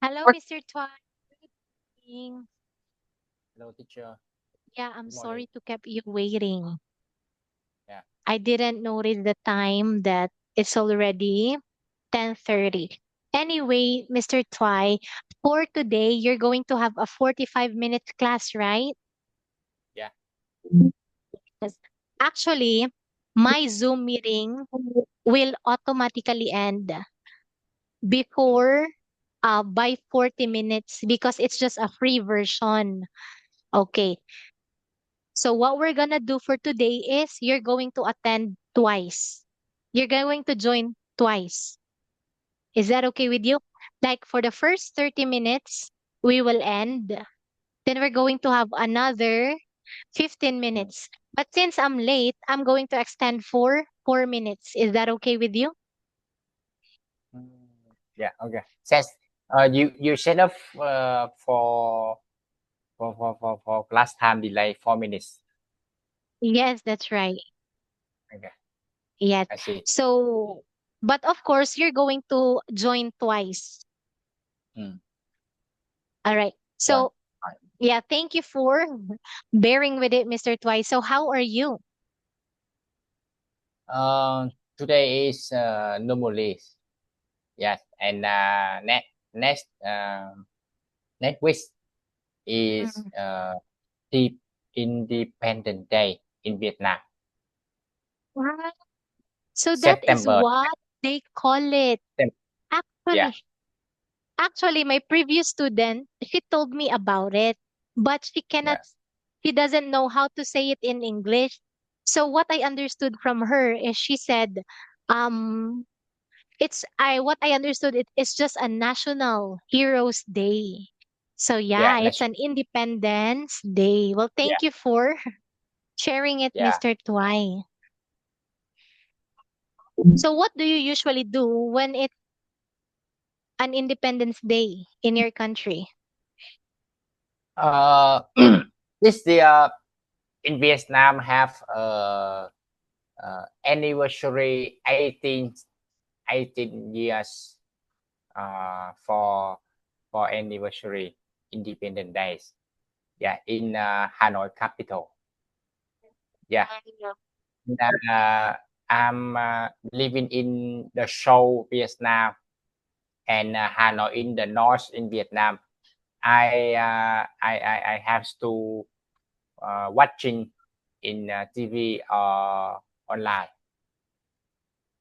Hello, What? Mr. Twan. Good evening. Hello, teacher. Yeah, I'm Good morning. sorry to keep you waiting. Yeah. I didn't notice the time that it's already 10:30. Anyway, Mr. Twy, for today, you're going to have a 45-minute class, right? Yeah. Yes. Actually, my Zoom meeting will automatically end Mm. before by 40 minutes because it's just a free version. Okay. So what we're gonna do for today is you're going to attend twice. You're going to join twice. Is that okay with you? Like for the first 30 minutes, we will end. Then we're going to have another 15 Mm. minutes. But since I'm late, I'm going to extend for 4 minutes. Is that okay with you? Yeah. Okay. Says you set up for class time delay 4 minutes. Yes, that's right. Okay. Yes. I see. So, but of course, you're going to join twice. Mm. All right. One. So yeah, thank you for bearing with it, Mr. Twice. So how are you? Today is normal days. Yes. And next week is Mm. the Independent Day in Vietnam. Ah, so that is September. what they call it. September. Yeah. Actually, actually, my previous student, she told me about it, but Yeah. she doesn't know how to say it in English. So what I understood from her is she said, um, what I understood it's just a National Heroes Day. So Yeah. yeah, it's Next. an Independence Day. Well, Yeah. thank you for sharing it, Yeah. Mr. Twy. So what do you usually do when it's an Independence Day in your country? Uh, this the in Vietnam have anniversary 18 years for anniversary Independent Days. Yeah, in Hanoi capital. Yeah, uh, I'm living in the Seoul, Vietnam, and Hanoi in the north in Vietnam. I have to watching in TV or online.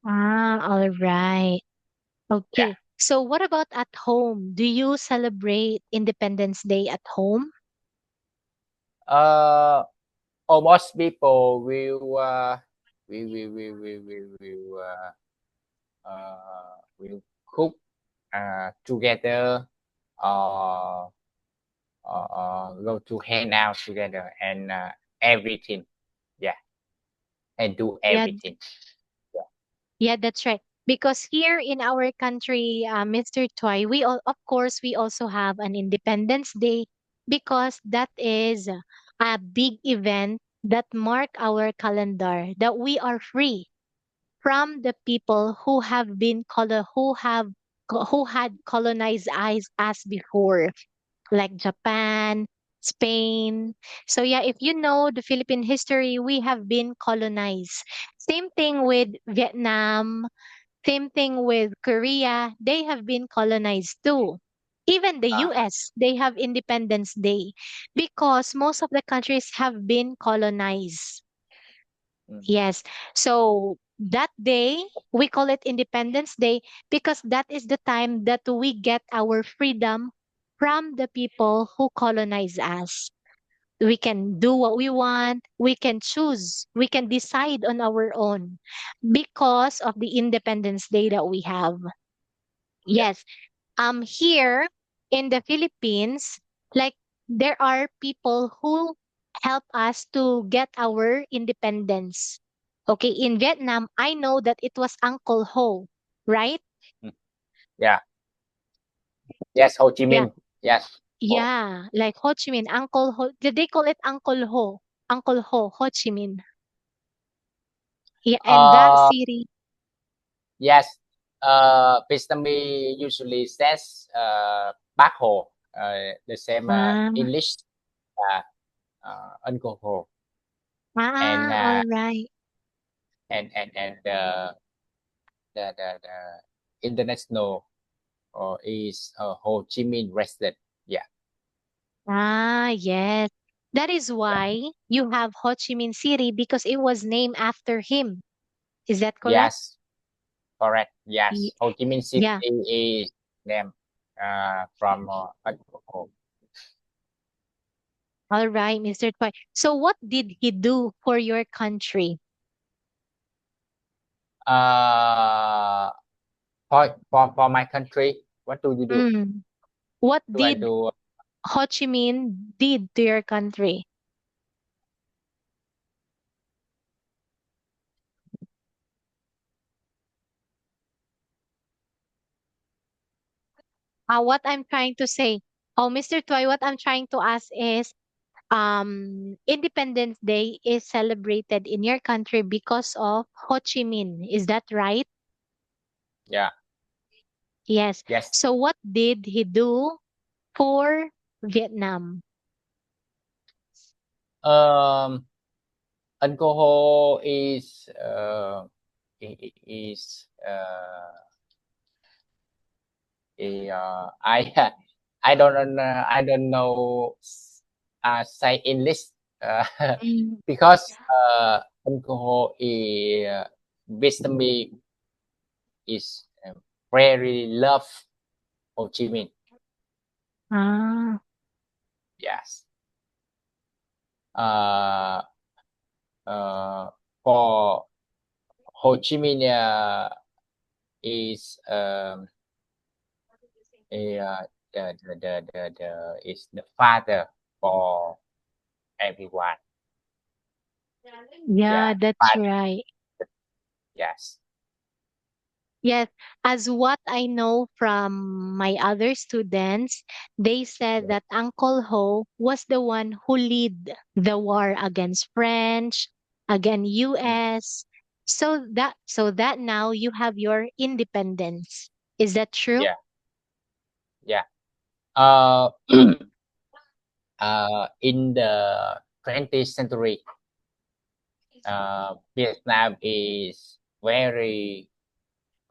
All right. Yeah. Okay. So what about at home? Do you celebrate Independence Day at home? Uh, Almost people will cook together or go to hang out together and everything. Yeah, and do Yeah, everything. Yeah. yeah, that's right. Because here in our country, Mr. Toy, of course we also have an Independence Day because that is a big event that mark our calendar that we are free from the people who have been who had colonized us before, like Japan, Spain. So yeah, if you know the Philippine history, we have been colonized. Same thing with Vietnam, same thing with Korea. They have been colonized too. Even the Uh, US, they have Independence Day because most of the countries have been colonized. mm, Yes. So that day, we call it Independence Day because that is the time that we get our freedom from the people who colonize us. We can do what we want. We can choose. We can decide on our own because of the Independence Day that we have. yeah. Yes. Here in the Philippines, like there are people who help us to get our independence. Okay, in Vietnam, I know that it was Uncle Ho, right? Mm, yeah. Yes, Ho Chi Yeah, Minh. Yes. Oh. yeah, like Ho Chi Minh, Uncle Ho. Did they call it Uncle Ho? Uncle Ho, Ho Chi Minh. Yeah, and that Uh, city. yes. Vietnamese usually says Bác Hồ, the same Ah, English uh, Uncle Ho, and all right. the international is Ho Chi Minh resident. Yeah. Ah, yes. That is why you have Ho Chi Minh City because it was named after him. Is that correct? Yes, correct. Ye- Yes, Ho Chi Minh City Yeah. is named from Uncle Ho. All right, Mr. Toy. So what did he do for your country? Uh, for my country, what do you do? Mm. What Do I did do? Ho Chi Minh did to your country? What I'm trying to say, oh, Mr. Toy, what I'm trying to ask is, Independence Day is celebrated in your country because of Ho Chi Minh. Is that right? Yeah. Yes. Yes. So what did he do for Vietnam? Um, Alcohol is is I I don't know say English uh, Mm. because alcohol is Vietnamese is very love Ho Chi Minh. Ah, Yes. Uh, uh, for Ho Chi Minh is a is the father for everyone. yeah, Yeah, that's father. right. Yes. Yes, as what I know from my other students, they said Yes. that Uncle Ho was the one who lead the war against French, against Mm. US. So that now you have your independence. Is that true? Yeah. Yeah. Uh, in the 20th century, Vietnam is very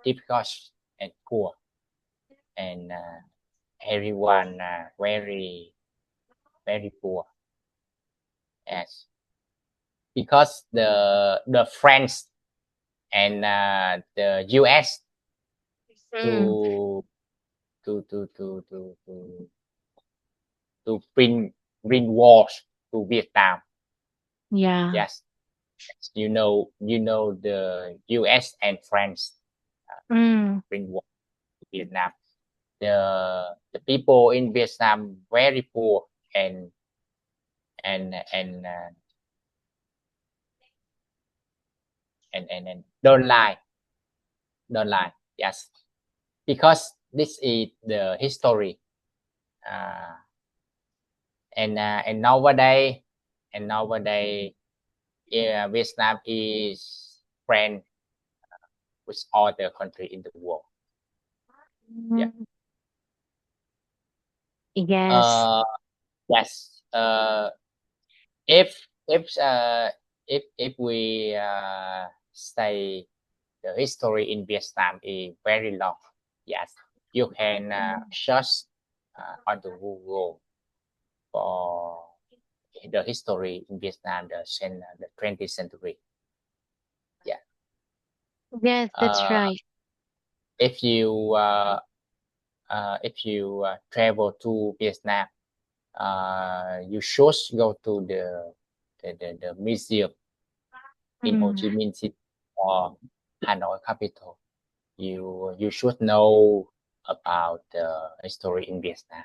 difficult and poor, and everyone very poor. Yes, because the French and the U.S. Mm, to to to to to to to bring wars to Vietnam. yeah. Yes, you know the U.S. and France Mm, bring war to Vietnam. The people in Vietnam very poor and and and uh, and don't lie. Yes, because this is the history. Uh, and nowadays, yeah, Vietnam is friend with all the country in the world. Yeah. mm, yes. Uh, yes. If if uh, if we say the history in Vietnam is very long, yes, you can search on the Google for the history in Vietnam, the 20th century. Yeah. Yes, that's Uh, right. if you if you travel to Vietnam, you should go to the museum in Ho Mm, Chi Minh City or Hanoi capital. You should know about the history in Vietnam.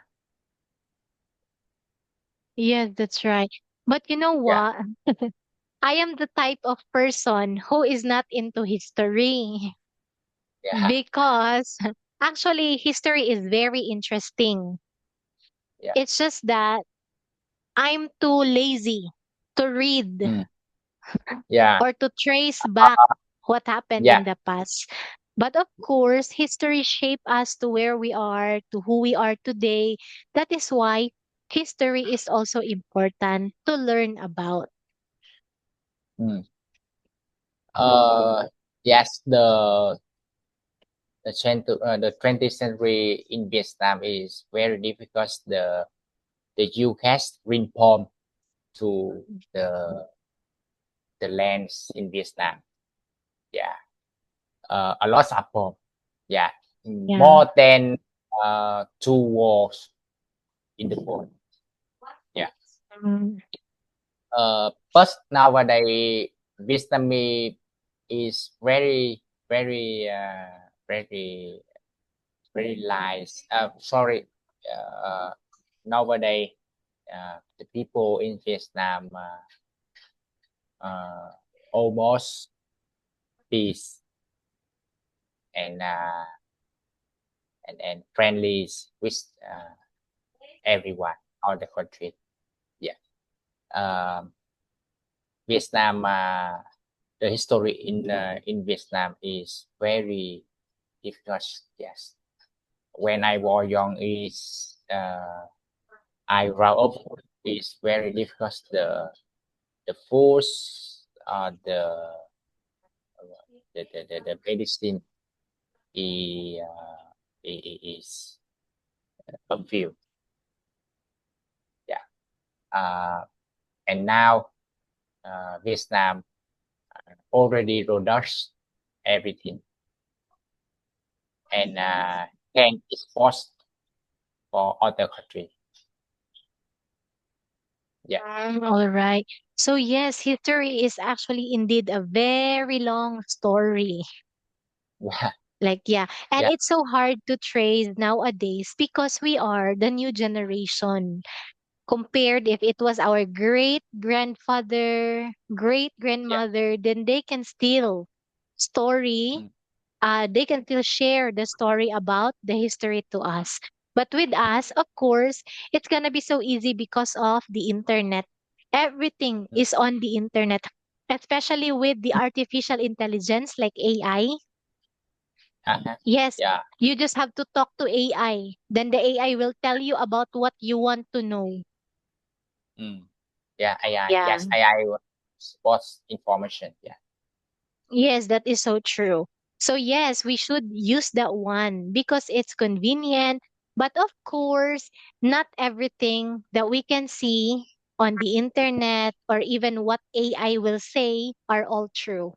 yes, that's right. But you know Yeah, what? I am the type of person who is not into history yeah, because actually history is very interesting. yeah, It's just that I'm too lazy to read mm, yeah, or to trace back what happened yeah, in the past But of course, history shaped us to where we are, to who we are today. That is why history is also important to learn about. Mm. Uh, yes, the 20th century in Vietnam is very difficult because the U.S. reform to the the lands in Vietnam. Yeah, a lot of bomb. Yeah, Yeah. more than two wars in the world. Yeah. Mm. But nowadays Vietnamese is very very nice. Sorry. Uh, Nowadays the people in Vietnam almost peace and and friendly with everyone all the country. Yeah. Um, Vietnam, the history in Vietnam is very difficult. Yes, when I was young, is I grew up is very difficult. The force, the medicine is is confused. Yeah. And now Vietnam already produced everything and can export for other countries. Yeah. All right. So yes, history is actually indeed a very long story. Yeah. Like, yeah. And Yeah. it's so hard to trace nowadays because we are the new generation. Compared if it was our great grandfather, great Yeah. grandmother, then they can still story, Mm, they can still share the story about the history to us. But with us, of course, it's gonna be so easy because of the internet. Everything mm. is on the internet, especially with the artificial intelligence like AI. Uh-huh. Yes, Yeah. you just have to talk to AI. Then the AI will tell you about what you want to know. Mm. Yeah. AI. Yeah. Yes. AI was information. Yeah. Yes, that is so true. So yes, we should use that one because it's convenient. But of course, not everything that we can see on the internet or even what AI will say are all true.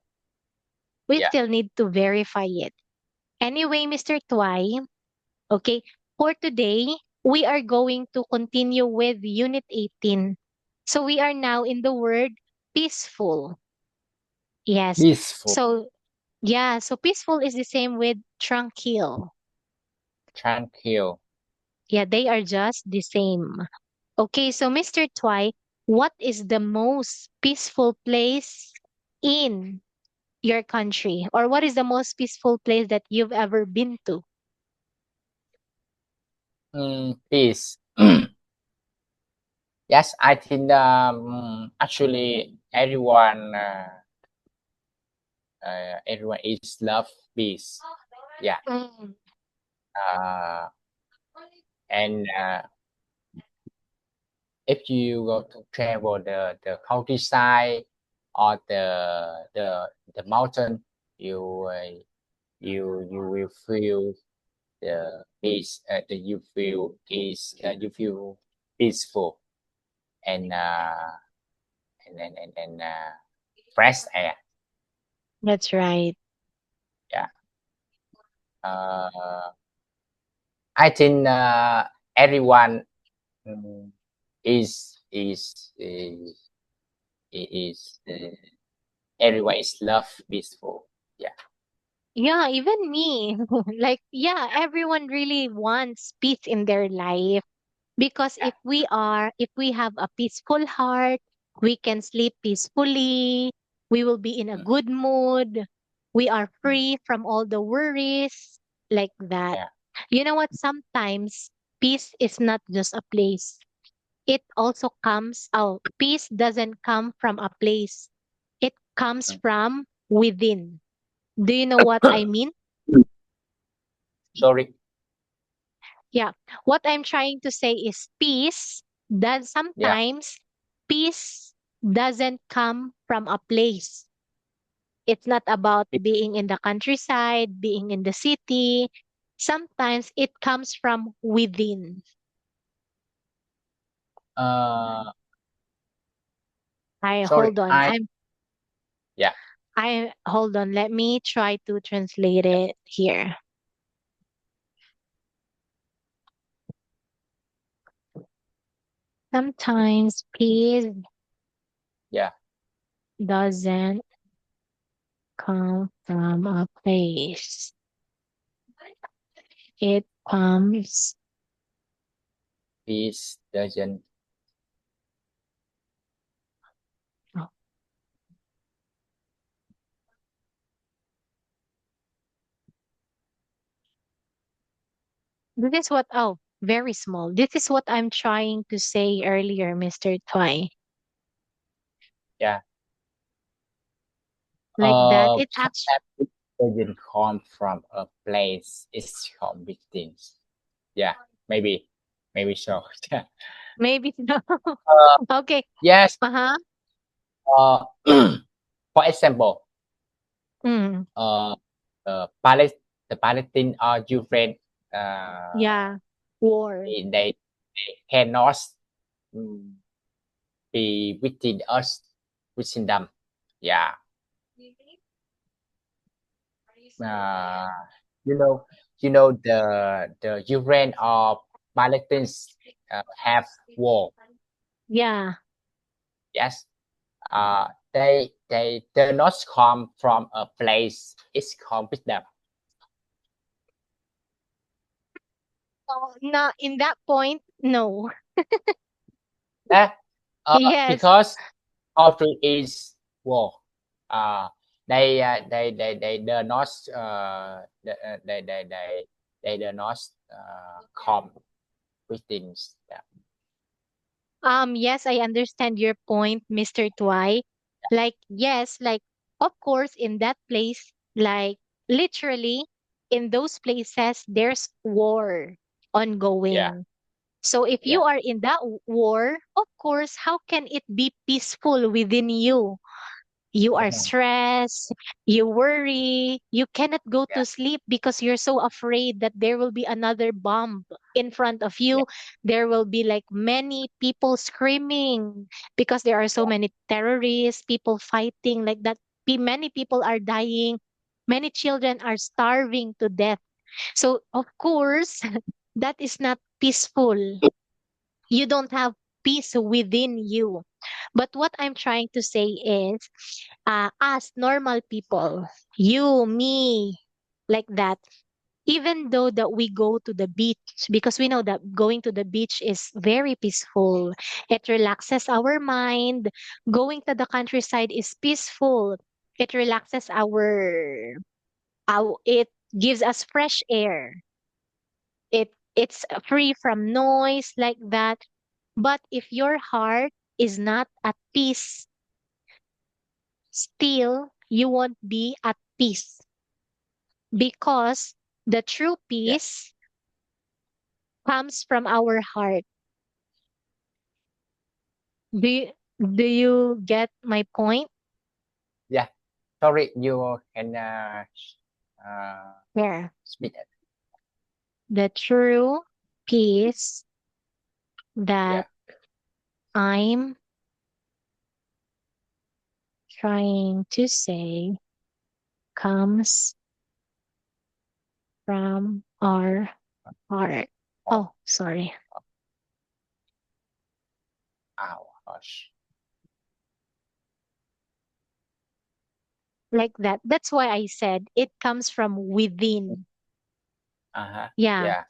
We Yeah. still need to verify it. Anyway, Mr. Twy, okay, for today, we are going to continue with Unit 18. So we are now in the word peaceful. Yes. Peaceful. So yeah, so peaceful is the same with tranquil. Tranquil. Yeah, they are just the same. Okay, so Mr. Twy, what is the most peaceful place in your country? Or what is the most peaceful place that you've ever been to? Peace. Yes, I think actually everyone is love peace. Yeah. Mm. Uh, and if you go to travel the countryside or the mountain, you you will feel the peace. You feel peaceful and fresh air. That's right. Yeah. Uh, I think everyone mm, is is everyone is love peaceful. Yeah. Yeah, even me. Like, yeah, everyone really wants peace in their life. Because Yeah. if we have a peaceful heart, we can sleep peacefully, we will be in a Mm, good mood, we are mm, free from all the worries, like that. yeah. You know what? Sometimes peace is not just a place. It also comes out. Peace doesn't come from a place. It comes Mm. from within. Do you know what I mean? Sorry. Yeah. What I'm trying to say is peace, that Yeah. sometimes peace doesn't come from a place. It's not about being in the countryside, being in the city. Sometimes it comes from within. Uh, I sorry. hold on. Yeah. I hold on. Let me try to translate it here. Sometimes peace Yeah. doesn't come from a place. It comes. Peace doesn't. Oh, this is what, oh, very small. This is what I'm trying to say earlier, Mr. Twy. Yeah. Like that. It actually, Sometimes it doesn't come from a place. It's come with things. Yeah. Maybe. Maybe so. Yeah. maybe no. Uh, Okay. yes. Uh-huh. Uh, for example, Mm, uh, the Palestine or Ukraine, yeah. War. they cannot mm, be within them. Yeah. Uh, you know, the Ukraine or Palestine have war. Yeah. Yes. They do not come from a place. It's come with them. So, no, in that point, no. Yeah. Yes. Because country is war. Uh, they do not they do not come within them. Yes, I understand your point, Mr. Twy. Like, yes, like, of course, in that place, like, literally, in those places, there's war Yeah. ongoing. So if Yeah. you are in that war, of course, how can it be peaceful within you? You are Uh-huh. stressed, you worry, you cannot go Yeah. to sleep because you're so afraid that there will be another bomb in front of Yeah. you. There will be like many people screaming because there are so many terrorists, people fighting like that. Many people are dying, many children are starving to death. So, of course, that is not peaceful. You don't have peace within you. But what I'm trying to say is, as normal people, you, me, like that, even though that we go to the beach, because we know that going to the beach is very peaceful, it relaxes our mind. Going to the countryside is peaceful. It relaxes our it gives us fresh air. It's free from noise like that. But if your heart is not at peace, still you won't be at peace, because the true Yeah. peace comes from our heart. Do you, do you get my point? Yeah. Sorry, you can There. speak it. The true peace that Yeah. I'm trying to say comes from our heart. Oh, Oh, sorry. ow, hush. Like that. That's why I said it comes from within. Uh-huh. Yeah. Yeah.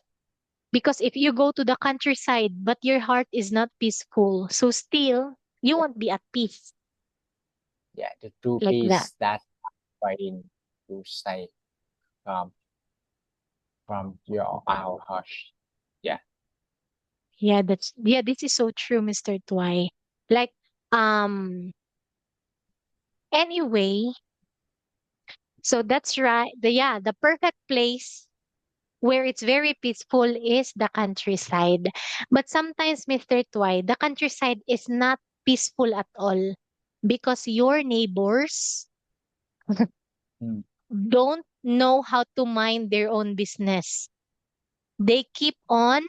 Because if you go to the countryside, but your heart is not peaceful, so still you Yeah. won't be at peace Yeah. The true like that. peace that trying to say um from your our hush. Yeah. Yeah, this is so true, Mr. Twy. Like, um, anyway, so that's right. The perfect place where it's very peaceful is the countryside. But sometimes, Mr. Twy, the countryside is not peaceful at all because your neighbors Mm. don't know how to mind their own business. They keep on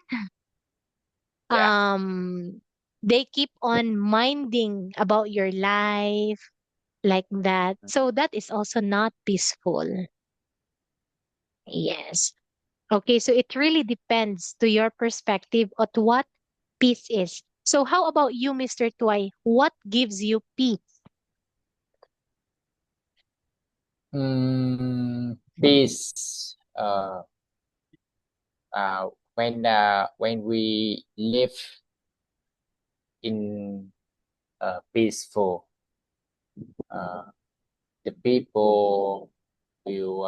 Yeah. um they keep on minding about your life like that. Mm. So that is also not peaceful. Yes. Okay, so it really depends to your perspective of what peace is. So how about you, Mr. Twy? What gives you peace? Peace. When we live in peaceful, uh, the people will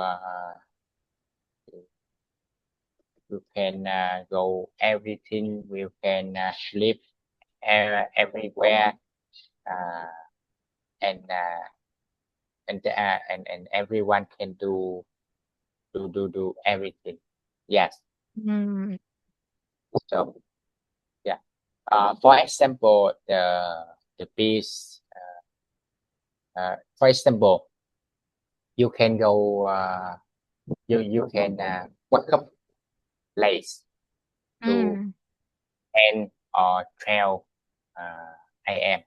you can go everything. You can live everywhere, uh, and and everyone can do everything. Yes. Mm, So yeah. For example, the peace. For example, you can go. You can wake up late to mm, 10 or 12 a.m.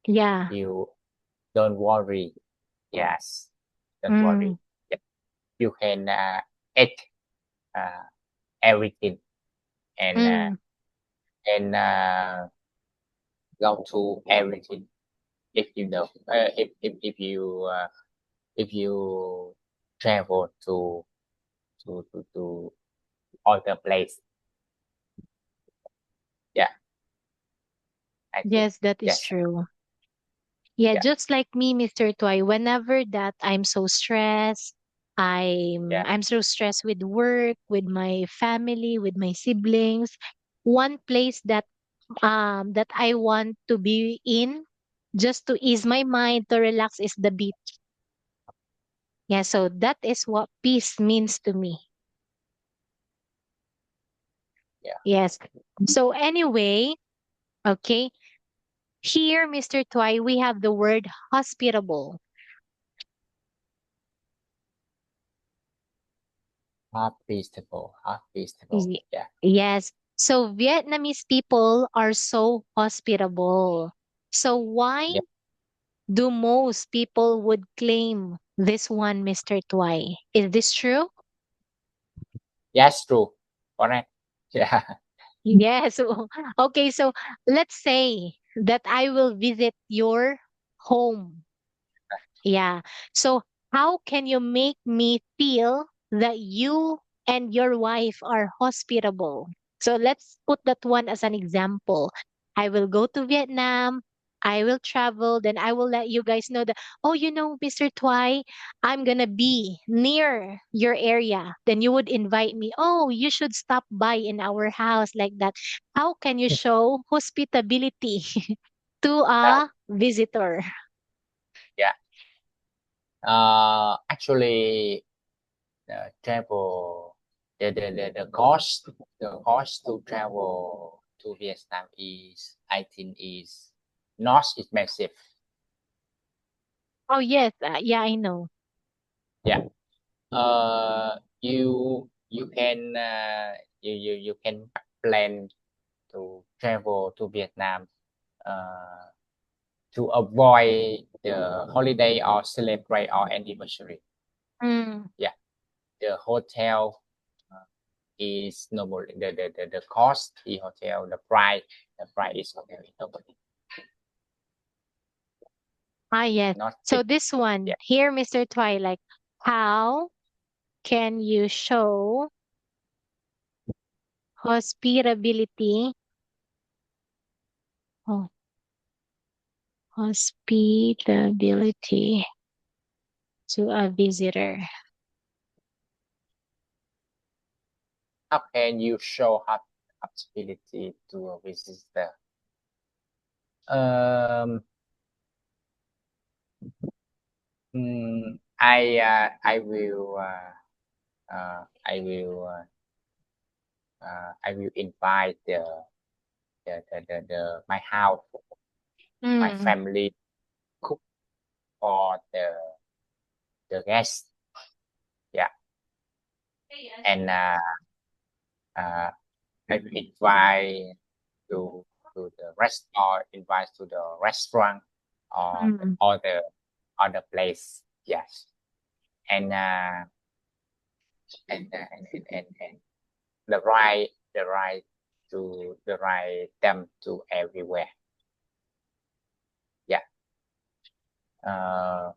yeah. You don't worry. Yes, don't Mm, worry. Yep. You can eat uh, everything and mm, go to everything if you know if you travel to other place. Yeah, I think. yes, that is Yes. true. Yeah, Yeah. just like me, Mr. Toy, whenever that I'm so stressed, Yeah. I'm so stressed with work, with my family, with my siblings. One place that I want to be in just to ease my mind, to relax is the beach. Yeah, so that is what peace means to me. Yeah. Yes. So anyway, okay, here, Mr. Toy, we have the word hospitable. Half peaceful. Y- Yeah. Yes. So Vietnamese people are so hospitable. So why Yeah. do most people would claim this one, Mr. Twy? Is this true? Yes, true. Correct. Yeah. Yes. Okay, so let's say that I will visit your home. Yeah. So how can you make me feel that you and your wife are hospitable? So let's put that one as an example. I will go to Vietnam. I will travel. Then I will let you guys know that, oh, Mr. Twy, I'm going to be near your area. Then you would invite me. Oh, you should stop by in our house like that. How can you show hospitality to Yeah. a visitor? Yeah. Actually, travel the cost to travel to Vietnam is I think is not expensive. Oh, yes. Yeah, I know. Yeah. You can you can plan to travel to Vietnam uh, to avoid the holiday or celebrate our anniversary. Mm. Yeah, the hotel is normal. The cost the hotel the price is hotel is nobody Ah, yes. not So big. this one Yeah. here, Mr. Twilight, how can you show hospitability, oh, hospitability to a visitor? How can you show hospitality to a visitor? Um, I will I will I will invite the my house, my Mm. family cook for the guests. Yeah, and uh, I will invite to the restaurant, invite to the restaurant Mm. or the other place. Yes, and and the right to the right them to everywhere. Yeah. Uh,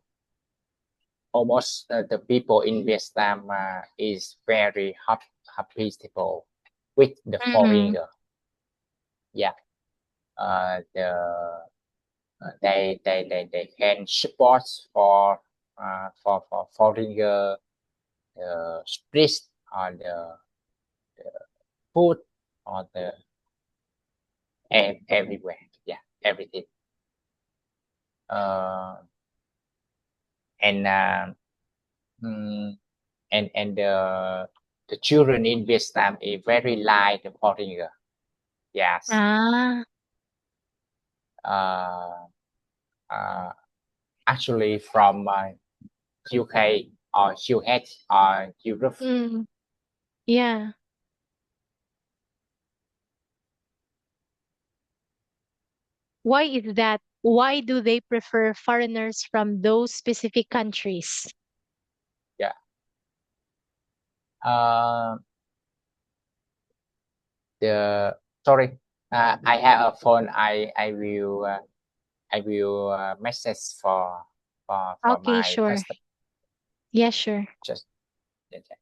Almost the people in Vietnam is very hospitable with the Mm. foreigner. Yeah. They can support for foreigner street or the food or the everywhere. Yeah, everything. Uh, and mm, and the children in Vietnam is very like the foreigner. Yes. Ah. Uh, uh, Actually, from UK or US or Europe. Mm. Yeah. Why is that? Why do they prefer foreigners from those specific countries? Yeah. Uh, the Sorry. I have a phone. I will message for Okay, my sure. customer. Yeah, sure. Just yeah, yeah.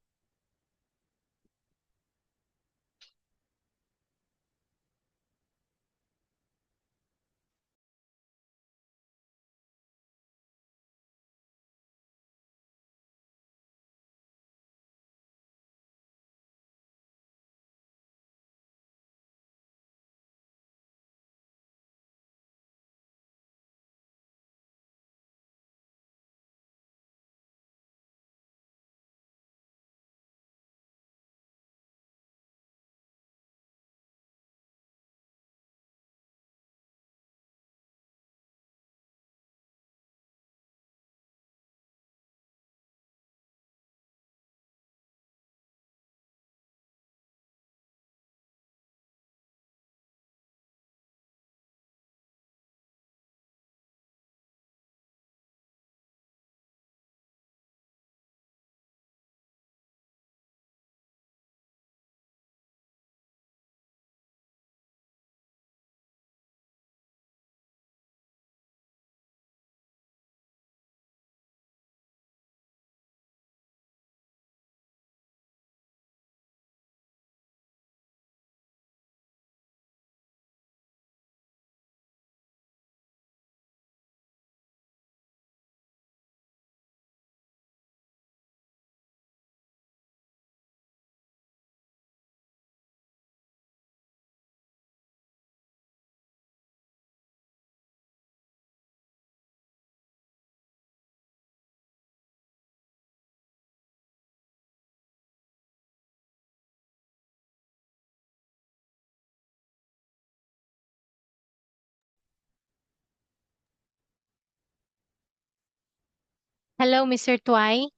Hello, Mr. Tuai.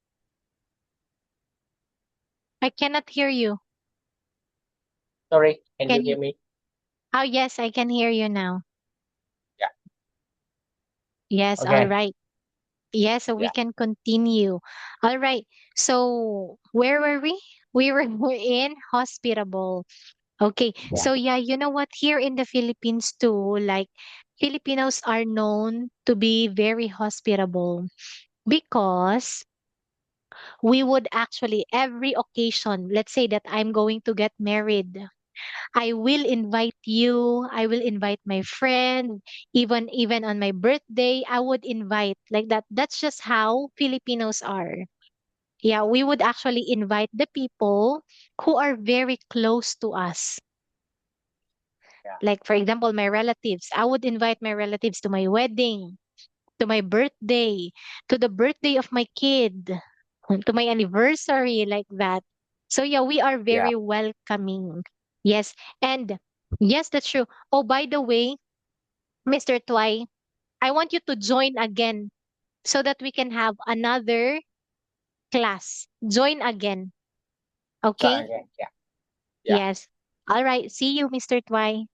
I cannot hear you. Sorry. Can you Can hear you? me? Oh, yes, I can hear you now. Yeah. Yes, all Okay. right. Yes, so we Yeah. can continue. All right. So where were we? We're in hospitable. Okay. Yeah. So yeah, you know what? Here in the Philippines too, like Filipinos are known to be very hospitable because we would actually every occasion, let's say that I'm going to get married. I will invite you, I will invite my friend, even on my birthday, I would invite like that. That's just how Filipinos are. Yeah, we would actually invite the people who are very close to us. Yeah. Like for example, my relatives. I would invite my relatives to my wedding, to my birthday, to the birthday of my kid, to my anniversary like that. So yeah, we are Yeah. very welcoming. Yes. And yes, that's true. Oh, by the way, Mr. Twy, I want you to join again so that we can have another class. Join again. So Okay? again, yeah. Yeah. Yes. All right. See you, Mr. Twy.